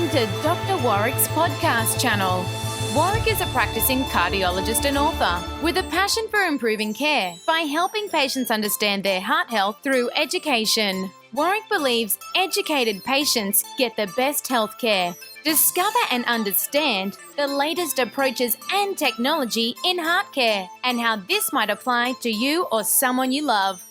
Welcome to Dr. Warwick's podcast channel. Warwick is a practicing cardiologist and author with a passion for improving care by helping patients understand their heart health through education. Warwick believes educated patients get the best health care. Discover and understand the latest approaches and technology in heart care and how this might apply to you or someone you love.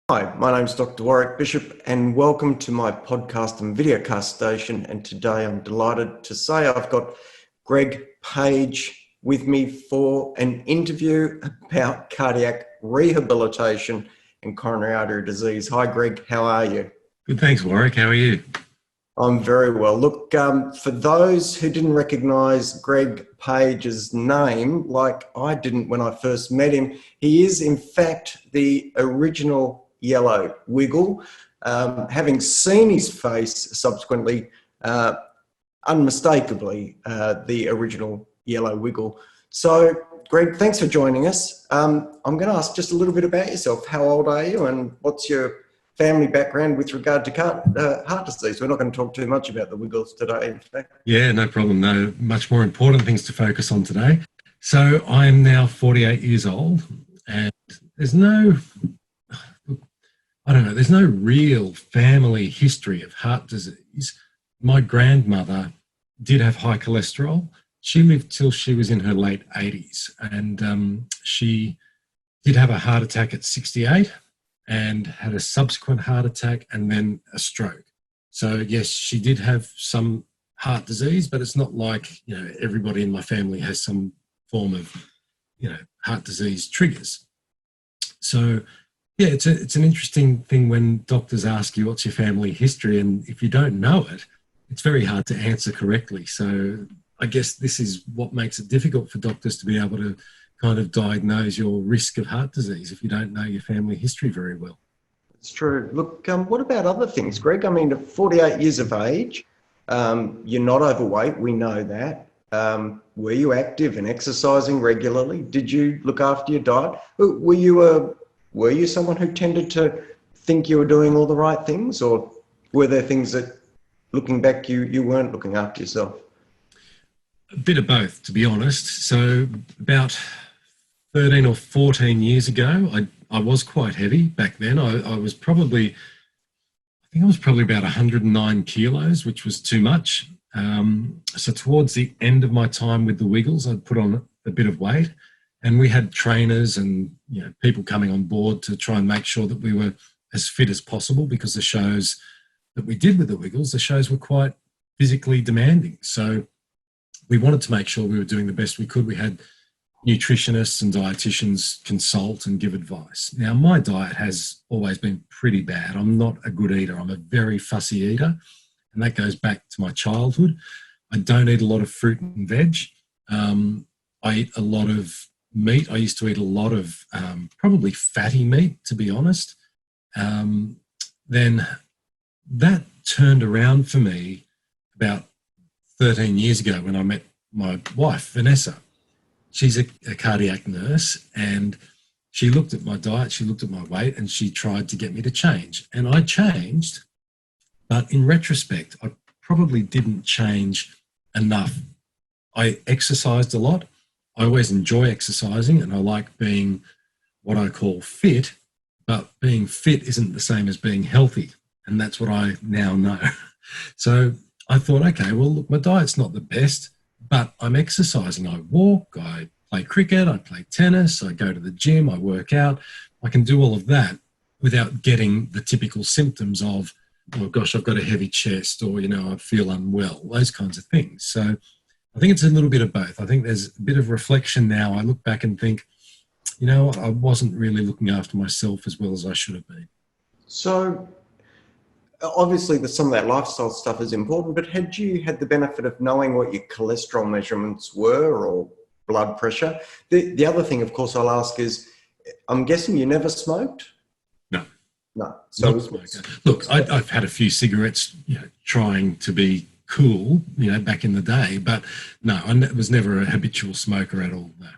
Hi, my name's Dr. Warwick Bishop and welcome to my podcast and videocast station. And today I'm delighted to say I've got Greg Page with me for an interview about cardiac rehabilitation and coronary artery disease. Hi Greg, how are you? Good, thanks Warwick, how are you? I'm very well. Look, for those who didn't recognise Greg Page's name, like I didn't when I first met him, he is in fact the original Yellow Wiggle. Having seen his face subsequently, unmistakably the original Yellow Wiggle. So, Greg, thanks for joining us. I'm going to ask just a little bit about yourself. How old are you and what's your family background with regard to heart disease? We're not going to talk too much about the Wiggles today, in fact. Yeah, no problem. No, much more important things to focus on today. So I'm now 48 years old and there's no real family history of heart disease. My grandmother did have high cholesterol. She lived till she was in her late 80s and she did have a heart attack at 68 and had a subsequent heart attack and then a stroke. So yes, she did have some heart disease, but it's not like, everybody in my family has some form of, heart disease triggers. So yeah, it's an interesting thing when doctors ask you what's your family history, and if you don't know it, it's very hard to answer correctly. So I guess this is what makes it difficult for doctors to be able to kind of diagnose your risk of heart disease if you don't know your family history very well. It's true. Look, what about other things, Greg? I mean, at 48 years of age, you're not overweight, we know that. Were you active and exercising regularly? Did you look after your diet? Were you someone who tended to think you were doing all the right things, or were there things that, looking back, you weren't looking after yourself? A bit of both, to be honest. So about 13 or 14 years ago, I was quite heavy back then. I was probably about 109 kilos, which was too much. So towards the end of my time with the Wiggles, I'd put on a bit of weight. And we had trainers and people coming on board to try and make sure that we were as fit as possible, because the shows that we did with the Wiggles, the shows were quite physically demanding. So we wanted to make sure we were doing the best we could. We had nutritionists and dietitians consult and give advice. Now, my diet has always been pretty bad. I'm not a good eater. I'm a very fussy eater, and that goes back to my childhood. I don't eat a lot of fruit and veg. I eat a lot of meat. I used to eat a lot of probably fatty meat, to be honest. Then that turned around for me about 13 years ago when I met my wife, Vanessa. She's a cardiac nurse, and she looked at my diet, she looked at my weight, and she tried to get me to change. And I changed, but in retrospect, I probably didn't change enough. I exercised a lot. I always enjoy exercising and I like being what I call fit, but being fit isn't the same as being healthy. And that's what I now know. So I thought, okay, well, look, my diet's not the best, but I'm exercising. I walk, I play cricket, I play tennis, I go to the gym, I work out. I can do all of that without getting the typical symptoms of, oh gosh, I've got a heavy chest, or, I feel unwell, those kinds of things. So I think it's a little bit of both. I think there's a bit of reflection now. I look back and think, I wasn't really looking after myself as well as I should have been. So obviously some of that lifestyle stuff is important, but had you had the benefit of knowing what your cholesterol measurements were or blood pressure? The other thing, of course, I'll ask is, I'm guessing you never smoked? No. So not smoker. Look, I've had a few cigarettes, trying to be cool, back in the day, but no, I was never a habitual smoker at all. No.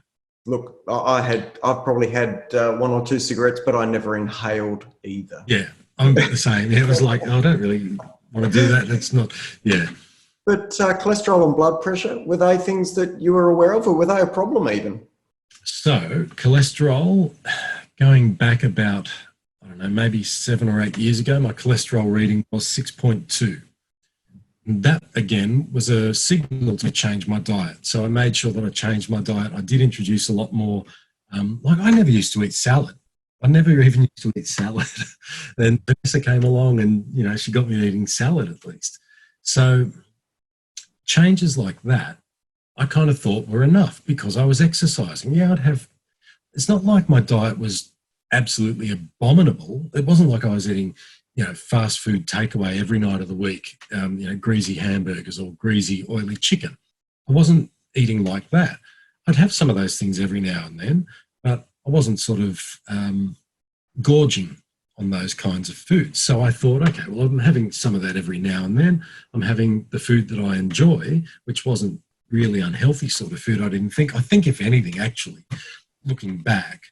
Look, I've probably had one or two cigarettes, but I never inhaled either. Yeah, I'm a bit the same. Yeah, it was like, oh, I don't really want to do that. That's not, yeah. But cholesterol and blood pressure, were they things that you were aware of, or were they a problem even? So cholesterol, going back about, I don't know, maybe 7 or 8 years ago, my cholesterol reading was 6.2. That, again, was a signal to change my diet. So I made sure that I changed my diet. I did introduce a lot more, like I never used to eat salad. I never even used to eat salad. Then Vanessa came along and, you know, she got me eating salad at least. So changes like that, I kind of thought were enough because I was exercising. Yeah, it's not like my diet was absolutely abominable. It wasn't like I was eating, you know, fast food takeaway every night of the week, you know, greasy hamburgers or greasy, oily chicken. I wasn't eating like that. I'd have some of those things every now and then, but I wasn't sort of gorging on those kinds of foods. So I thought, okay, well, I'm having some of that every now and then. I'm having the food that I enjoy, which wasn't really unhealthy sort of food. I think if anything, actually, looking back,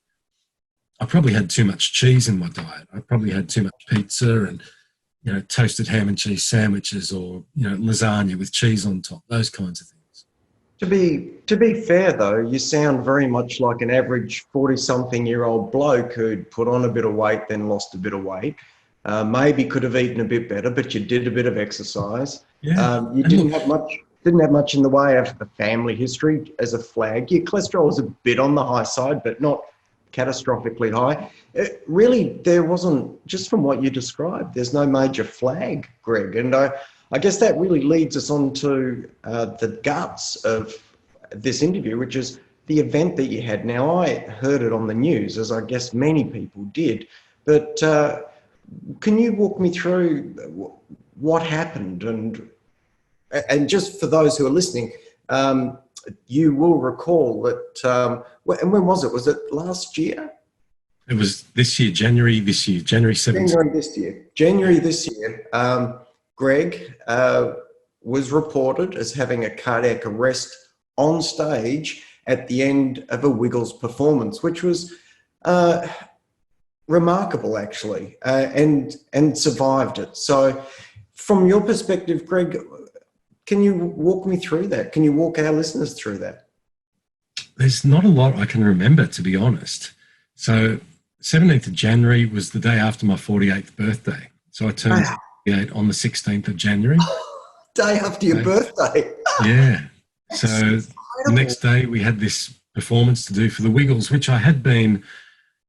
I probably had too much cheese in my diet. I probably had too much pizza and, you know, toasted ham and cheese sandwiches or, you know, lasagna with cheese on top, those kinds of things. To be fair, though, you sound very much like an average 40-something-year-old bloke who'd put on a bit of weight, then lost a bit of weight. Maybe could have eaten a bit better, but you did a bit of exercise. Yeah. You didn't have much in the way of a family history as a flag. Your cholesterol was a bit on the high side, but not catastrophically high. Really, there wasn't, just from what you described, there's no major flag, Greg. And I guess that really leads us on to the guts of this interview, which is the event that you had. Now, I heard it on the news, as I guess many people did, but can you walk me through what happened? And just for those who are listening, you will recall that, and when was it? Was it last year? It was this year, January 17th. January this year. Greg was reported as having a cardiac arrest on stage at the end of a Wiggles performance, which was remarkable, actually, and survived it. So from your perspective, Greg, can you walk me through that? Can you walk our listeners through that? There's not a lot I can remember, to be honest. So 17th of January was the day after my 48th birthday. So I turned 48 on the 16th of January. Day after your birthday. Yeah. So the next day we had this performance to do for the Wiggles, which I had been,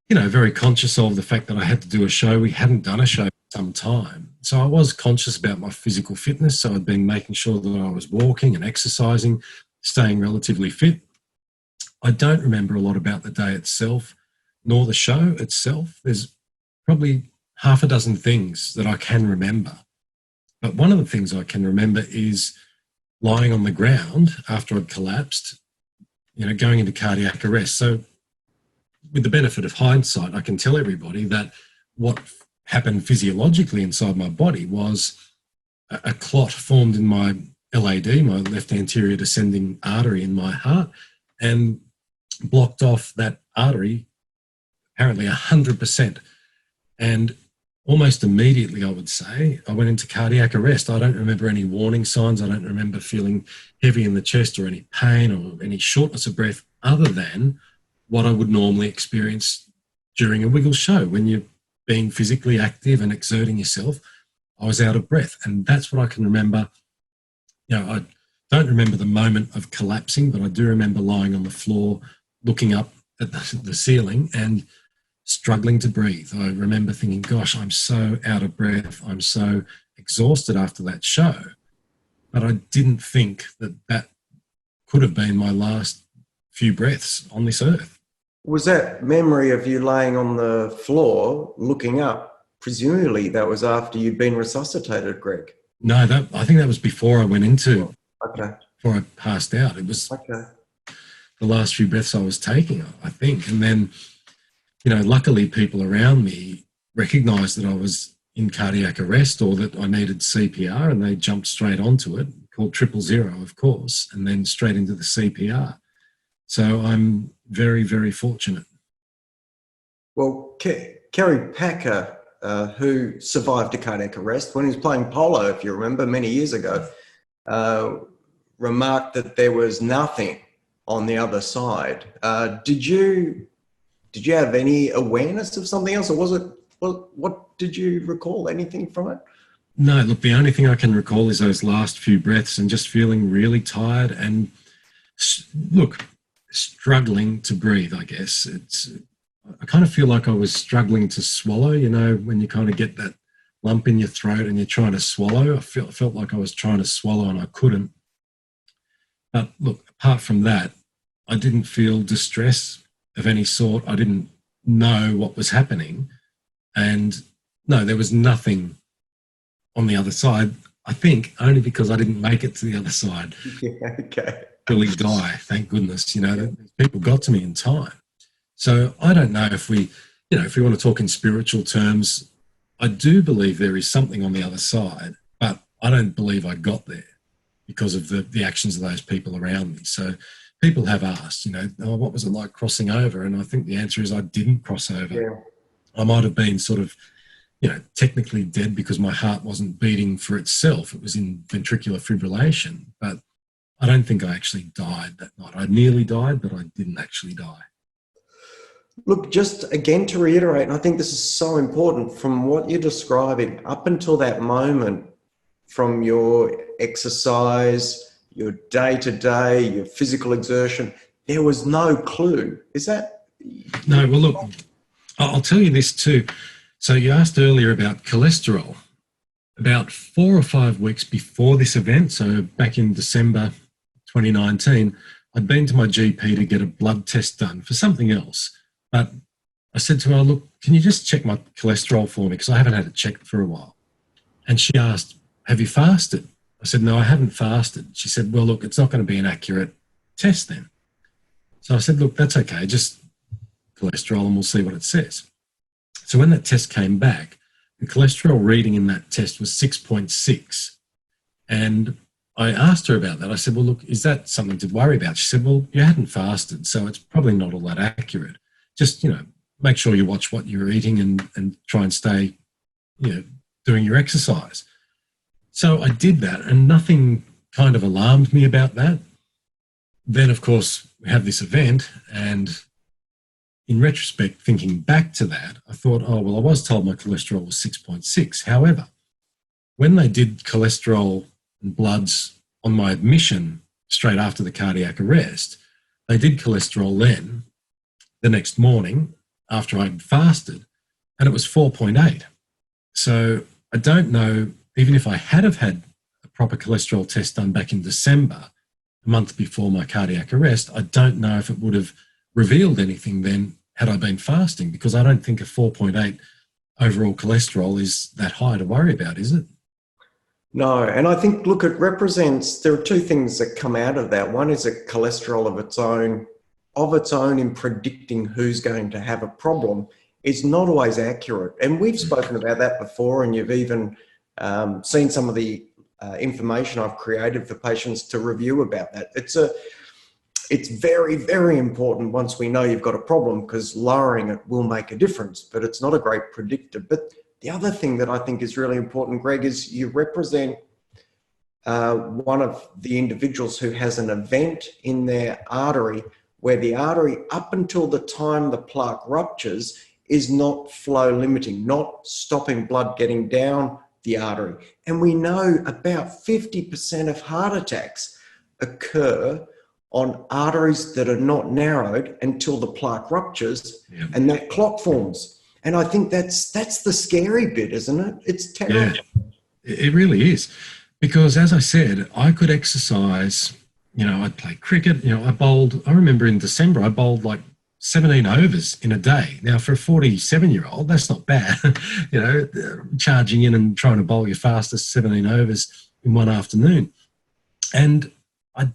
you know, very conscious of the fact that I had to do a show. We hadn't done a show for some time. So I was conscious about my physical fitness. So I'd been making sure that I was walking and exercising, staying relatively fit. I don't remember a lot about the day itself, nor the show itself. There's probably half a dozen things that I can remember. But one of the things I can remember is lying on the ground after I'd collapsed, you know, going into cardiac arrest. So with the benefit of hindsight, I can tell everybody that what happened physiologically inside my body was a clot formed in my LAD, my left anterior descending artery in my heart, and blocked off that artery apparently 100%. And almost immediately, I would say, I went into cardiac arrest. I don't remember any warning signs. I don't remember feeling heavy in the chest or any pain or any shortness of breath other than what I would normally experience during a Wiggles show. When you're being physically active and exerting yourself, I was out of breath. And that's what I can remember. You know, I don't remember the moment of collapsing, but I do remember lying on the floor, looking up at the ceiling and struggling to breathe. I remember thinking, gosh, I'm so out of breath. I'm so exhausted after that show. But I didn't think that that could have been my last few breaths on this earth. Was that memory of you laying on the floor, looking up, presumably that was after you'd been resuscitated, Greg? No, I think that was before I went into, before I passed out. It was the last few breaths I was taking, I think. And then, you know, luckily people around me recognised that I was in cardiac arrest or that I needed CPR, and they jumped straight onto it, called 000, of course, and then straight into the CPR. So I'm very, very fortunate. Well, Kerry Packer, who survived a cardiac arrest when he was playing polo, if you remember, many years ago, remarked that there was nothing on the other side. Did you have any awareness of something else, or was it? What did you recall? Anything from it? No, look, the only thing I can recall is those last few breaths and just feeling really tired and, look, struggling to breathe, I guess. I kind of feel like I was struggling to swallow, you know, when you kind of get that lump in your throat and you're trying to swallow. I felt like I was trying to swallow and I couldn't. But look, apart from that, I didn't feel distress of any sort. I didn't know what was happening. And no, there was nothing on the other side, I think, only because I didn't make it to the other side. Yeah, okay. Really die, thank goodness. You know, people got to me in time. So I don't know if we want to talk in spiritual terms, I do believe there is something on the other side, but I don't believe I got there because of the actions of those people around me. So people have asked, you know, oh, what was it like crossing over? And I think the answer is I didn't cross over. Yeah. I might have been sort of, you know, technically dead because my heart wasn't beating for itself. It was in ventricular fibrillation, but I don't think I actually died that night. I nearly died, but I didn't actually die. Look, just again to reiterate, and I think this is so important, from what you're describing up until that moment, from your exercise, your day-to-day, your physical exertion, there was no clue. Is that? No, well, look, I'll tell you this too. So you asked earlier about cholesterol. About 4 or 5 weeks before this event, so back in December 2019, I'd been to my GP to get a blood test done for something else. But I said to her, look, can you just check my cholesterol for me? Because I haven't had it checked for a while. And she asked, have you fasted? I said, no, I haven't fasted. She said, well, look, it's not going to be an accurate test then. So I said, look, that's okay. Just cholesterol and we'll see what it says. So when that test came back, the cholesterol reading in that test was 6.6. And I asked her about that. I said, well, look, is that something to worry about? She said, well, you hadn't fasted, so it's probably not all that accurate. Just, you know, make sure you watch what you're eating and try and stay, you know, doing your exercise. So I did that and nothing kind of alarmed me about that. Then, of course, we have this event, and in retrospect, thinking back to that, I thought, oh, well, I was told my cholesterol was 6.6. However, when they did cholesterol and bloods on my admission straight after the cardiac arrest, they did cholesterol then the next morning after I'd fasted, and it was 4.8. So I don't know, even if I had have had a proper cholesterol test done back in December, a month before my cardiac arrest, I don't know if it would have revealed anything then had I been fasting, because I don't think a 4.8 overall cholesterol is that high to worry about, is it? No, and I think, look, it represents, there are two things that come out of that. One is a cholesterol of its own in predicting who's going to have a problem is not always accurate. And we've spoken about that before, and you've even seen some of the information I've created for patients to review about that. It's very, very important once we know you've got a problem, because lowering it will make a difference, but it's not a great predictor. But the other thing that I think is really important, Greg, is you represent one of the individuals who has an event in their artery where the artery, up until the time the plaque ruptures, is not flow limiting, not stopping blood getting down the artery. And we know about 50% of heart attacks occur on arteries that are not narrowed until the plaque ruptures, and that clot forms. And I think that's the scary bit, isn't it? It's terrible. Yeah, it really is. Because as I said, I could exercise, you know, I'd play cricket, you know, I remember in December, I bowled like 17 overs in a day. Now, for a 47-year-old, that's not bad. You know, charging in and trying to bowl your fastest 17 overs in one afternoon. And I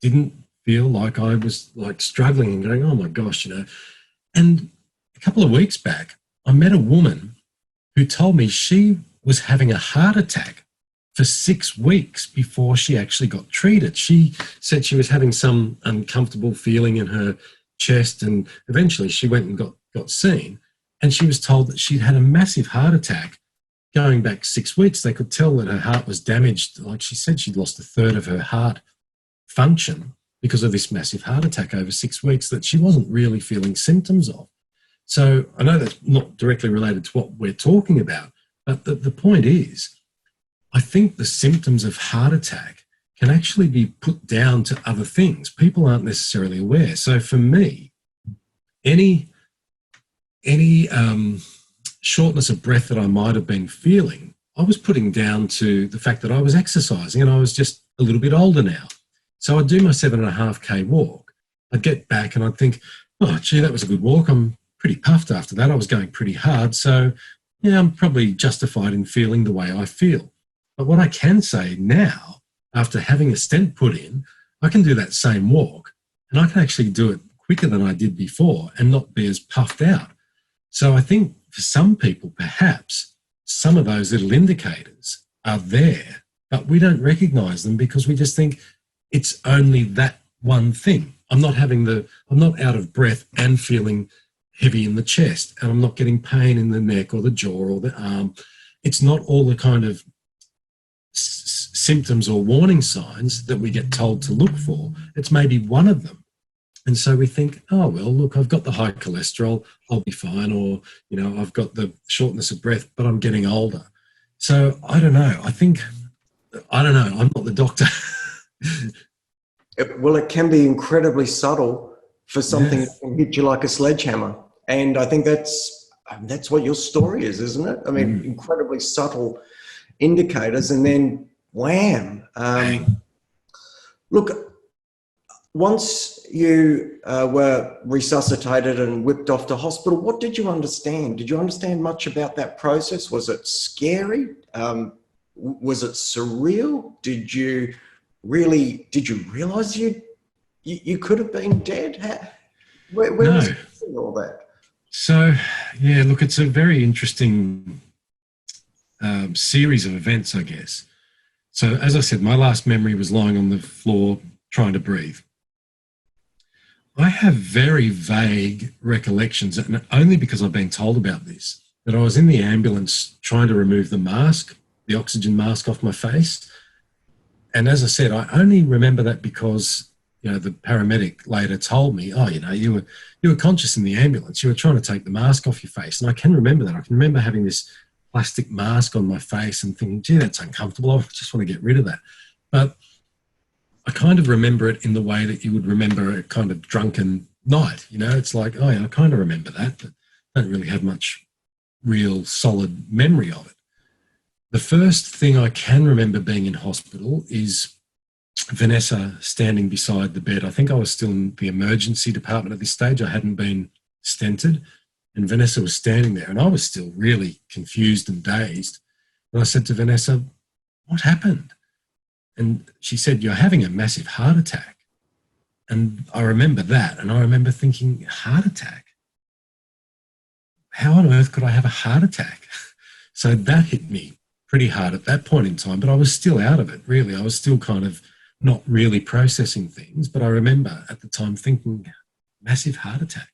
didn't feel like I was like struggling and going, oh my gosh, you know. And a couple of weeks back, I met a woman who told me she was having a heart attack for 6 weeks before she actually got treated. She said she was having some uncomfortable feeling in her chest, and eventually she went and got seen, and she was told that she'd had a massive heart attack going back 6 weeks. They could tell that her heart was damaged. Like she said, she'd lost a third of her heart function because of this massive heart attack over 6 weeks that she wasn't really feeling symptoms of. So I know that's not directly related to what we're talking about, but the point is, I think the symptoms of heart attack can actually be put down to other things. People aren't necessarily aware. So for me, any shortness of breath that I might have been feeling, I was putting down to the fact that I was exercising and I was just a little bit older now. So I'd do my 7.5K walk. I'd get back and I'd think, oh, gee, that was a good walk. I'm pretty puffed after that. I was going pretty hard. So, yeah, I'm probably justified in feeling the way I feel. But what I can say now, after having a stent put in, I can do that same walk and I can actually do it quicker than I did before and not be as puffed out. So I think for some people, perhaps some of those little indicators are there, but we don't recognize them because we just think it's only that one thing. I'm not out of breath and feeling heavy in the chest, and I'm not getting pain in the neck or the jaw or the arm. It's not all the kind of symptoms or warning signs that we get told to look for. It's maybe one of them. And so we think, oh, well, look, I've got the high cholesterol, I'll be fine. Or, you know, I've got the shortness of breath, but I'm getting older. So I don't know. I'm not the doctor. Well, it can be incredibly subtle for something that can hit you like a sledgehammer. And I think that's what your story is, isn't it? I mean, incredibly subtle indicators, and then wham. Look, once you were resuscitated and whipped off to hospital, what did you understand? Did you understand much about that process? Was it scary? Was it surreal? Did you realise you could have been dead? Where was all that? So, yeah, look, it's a very interesting series of events, I guess. So, as I said, my last memory was lying on the floor trying to breathe. I have very vague recollections, and only because I've been told about this, that I was in the ambulance trying to remove the mask, the oxygen mask off my face. And as I said, I only remember that because, you know, the paramedic later told me, oh, you know, you were conscious in the ambulance. You were trying to take the mask off your face. And I can remember that. I can remember having this plastic mask on my face and thinking, gee, that's uncomfortable. I just want to get rid of that. But I kind of remember it in the way that you would remember a kind of drunken night. You know, it's like, oh, yeah, I kind of remember that, but I don't really have much real solid memory of it. The first thing I can remember being in hospital is Vanessa standing beside the bed. I think I was still in the emergency department at this stage. I hadn't been stented, and Vanessa was standing there, and I was still really confused and dazed. And I said to Vanessa, what happened? And she said, you're having a massive heart attack. And I remember that, and I remember thinking, heart attack? How on earth could I have a heart attack? So that hit me pretty hard at that point in time, but I was still out of it, really. I was still kind of not really processing things, but I remember at the time thinking, massive heart attack.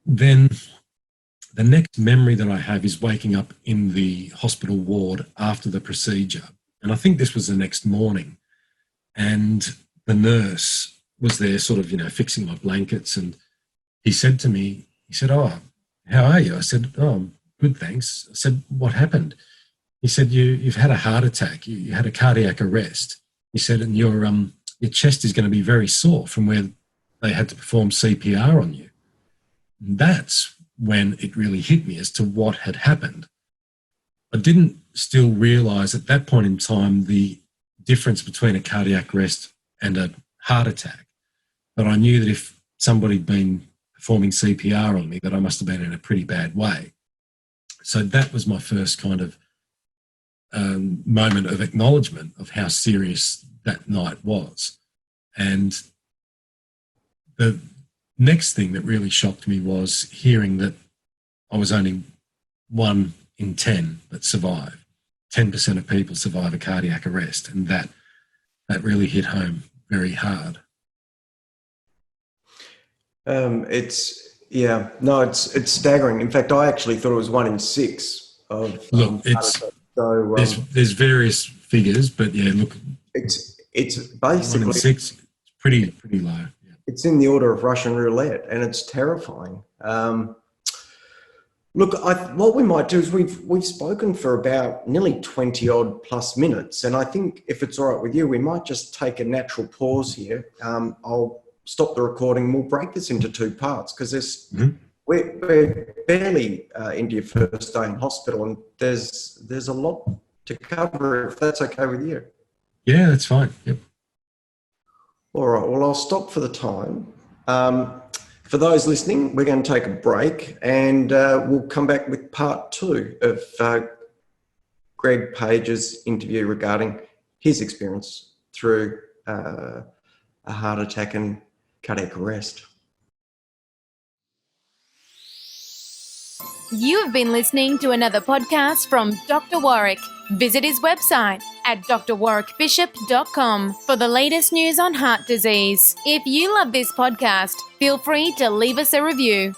Then the next memory that I have is waking up in the hospital ward after the procedure. And I think this was the next morning. And the nurse was there sort of, you know, fixing my blankets. And he said to me, he said, oh, how are you? I said, oh, I'm good, thanks. I said, what happened? He said, you've had a heart attack. You had a cardiac arrest. He said, and your chest is going to be very sore from where they had to perform CPR on you. And that's when it really hit me as to what had happened. I didn't still realise at that point in time the difference between a cardiac arrest and a heart attack. But I knew that if somebody had been performing CPR on me, that I must have been in a pretty bad way. So that was my first kind of moment of acknowledgement of how serious that night was. And the next thing that really shocked me was hearing that I was only 1 in 10 that survive. 10% of people survive a cardiac arrest, and that really hit home very hard. It's staggering. In fact, I actually thought it was 1 in 6 of Look, heart it's attack. So there's various figures, but yeah, look, it's 1 in basically 6, it's pretty low. Yeah. it's in the order of Russian roulette, and it's terrifying. Look, what we might do is we've spoken for about nearly 20 odd plus minutes, and I think if it's all right with you, we might just take a natural pause here. I'll stop the recording and we'll break this into 2 parts because we're barely into your first day in hospital, and there's a lot to cover, if that's okay with you. Yeah, that's fine. Yep. All right, well, I'll stop for the time. For those listening, we're going to take a break, and we'll come back with part 2 of Greg Page's interview regarding his experience through a heart attack and cardiac arrest. You have been listening to another podcast from Dr. Warwick. Visit his website at drwarwickbishop.com for the latest news on heart disease. If you love this podcast, feel free to leave us a review.